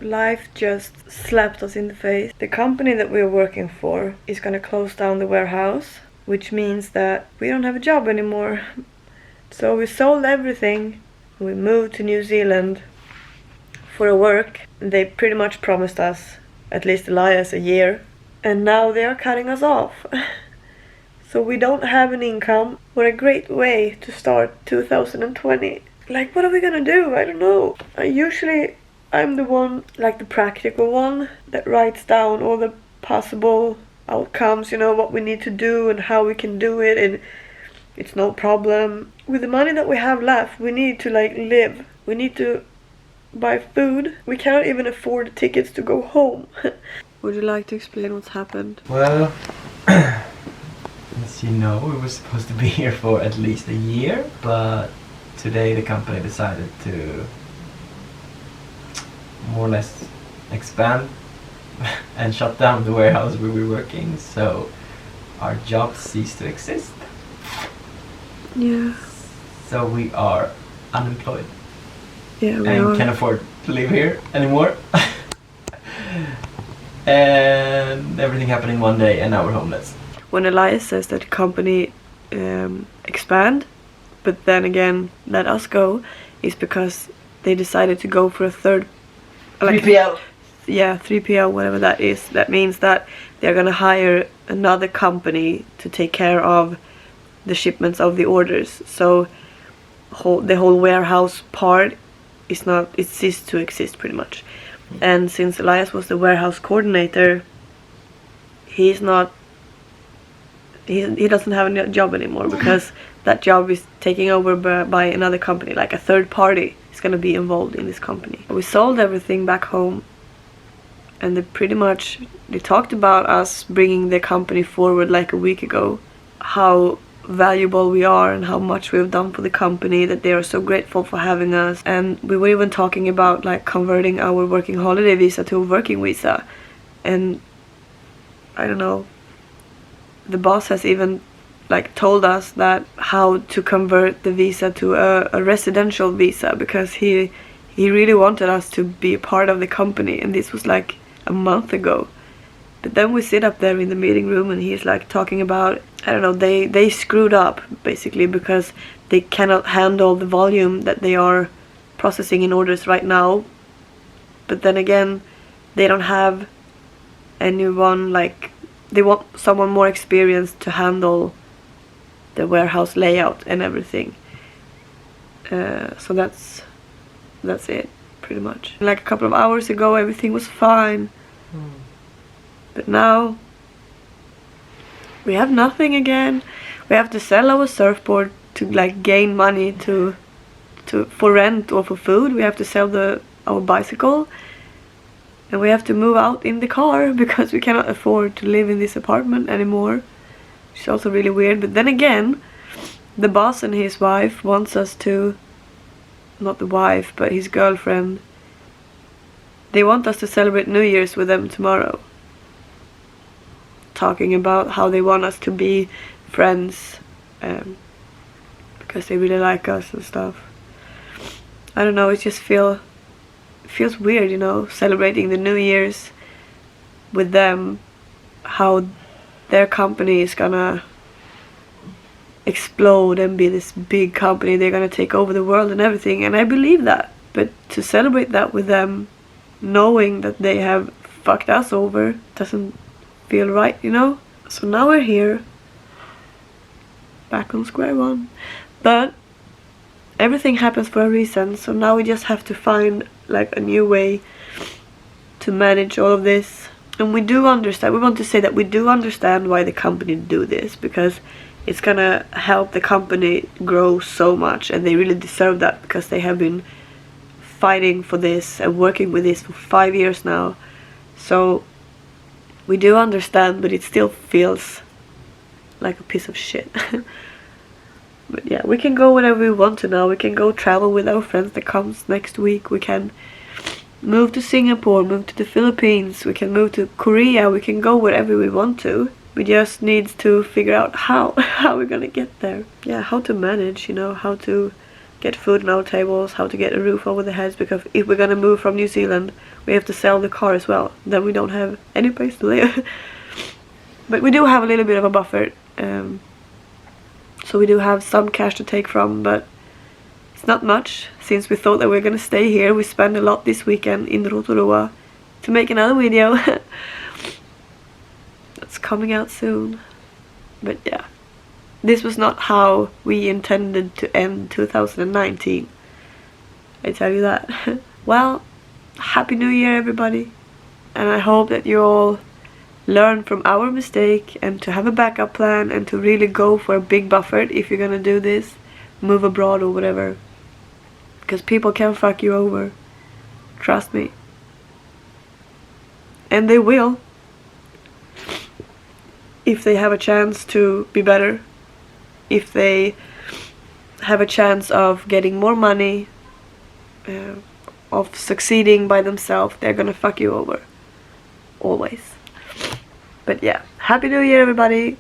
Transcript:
life just slapped us in the face. The company that we're working for is gonna close down the warehouse, which means that we don't have a job anymore. So we sold everything. We moved to New Zealand for a work. They pretty much promised us, at least Elias, a year. And now they are cutting us off. So we don't have an income. What a great way to start 2020. Like, what are we gonna do? I don't know. I'm the one, like the practical one, that writes down all the possible outcomes, what we need to do and how we can do it, and it's no problem. With the money that we have left, we need to live. We need to buy food. We cannot even afford tickets to go home. Would you like to explain what's happened? Well, as you know, we were supposed to be here for at least a year, but today the company decided to more or less expand and shut down the warehouse where we were working, so our jobs ceased to exist. Yeah. So we are unemployed. Yeah, we and can't afford to live here anymore. And everything happened in one day, and now we're homeless. When Elias says that the company expand, but then again let us go, is because they decided to go for a third 3PL. Yeah, 3PL, whatever that is. That means that they're gonna hire another company to take care of the shipments of the orders. So the whole warehouse part it ceased to exist pretty much. And since Elias was the warehouse coordinator, he doesn't have a job anymore, because that job is taken over by another company, like a third party is going to be involved in this company. We sold everything back home, and they talked about us bringing the company forward like a week ago, how valuable we are and how much we've done for the company, that they are so grateful for having us. And we were even talking about converting our working holiday visa to a working visa. And I don't know, the boss has even told us that how to convert the visa to a residential visa, because he really wanted us to be a part of the company, and this was a month ago. But then we sit up there in the meeting room, and he's talking about, I don't know, they screwed up basically, because they cannot handle the volume that they are processing in orders right now. But then again, they don't have anyone, they want someone more experienced to handle the warehouse layout and everything. So that's it pretty much. A couple of hours ago everything was fine. But now we have nothing again. We have to sell our surfboard to gain money for rent or for food. We have to sell our bicycle, and we have to move out in the car because we cannot afford to live in this apartment anymore. It's also really weird. But then again, the boss and his wife wants us to, not the wife, but his girlfriend, they want us to celebrate New Year's with them tomorrow. Talking about how they want us to be friends, because they really like us and stuff. I don't know, it just feels weird, celebrating the New Year's with them, how their company is gonna explode and be this big company. They're gonna take over the world and everything, and I believe that. But to celebrate that with them, knowing that they have fucked us over, doesn't feel right, So now we're here, back on square one. But everything happens for a reason, so now we just have to find a new way to manage all of this. And we want to say that we do understand why the company do this, because it's gonna help the company grow so much, and they really deserve that, because they have been fighting for this and working with this for 5 years now. So we do understand, but it still feels like a piece of shit. But yeah, we can go whenever we want to now. We can go travel with our friends that comes next week. We can move to Singapore, move to the Philippines. We can move to Korea. We can go wherever we want to. We just need to figure out how we're gonna get there. Yeah, how to manage, how to get food on our tables, how to get a roof over the heads, because if we're gonna move from New Zealand, we have to sell the car as well. Then we don't have any place to live. But we do have a little bit of a buffer, so we do have some cash to take from, but it's not much. Since we thought that we were gonna stay here, we spent a lot this weekend in Rotorua to make another video. That's coming out soon. But yeah, this was not how we intended to end 2019. I tell you that. Well, Happy New Year everybody, and I hope that you all learn from our mistake and to have a backup plan and to really go for a big buffer if you're gonna do this, move abroad or whatever, because people can fuck you over, trust me, and they will if they have a chance to be better, if they have a chance of getting more money, of succeeding by themselves. They're gonna fuck you over always. But yeah, Happy New Year everybody.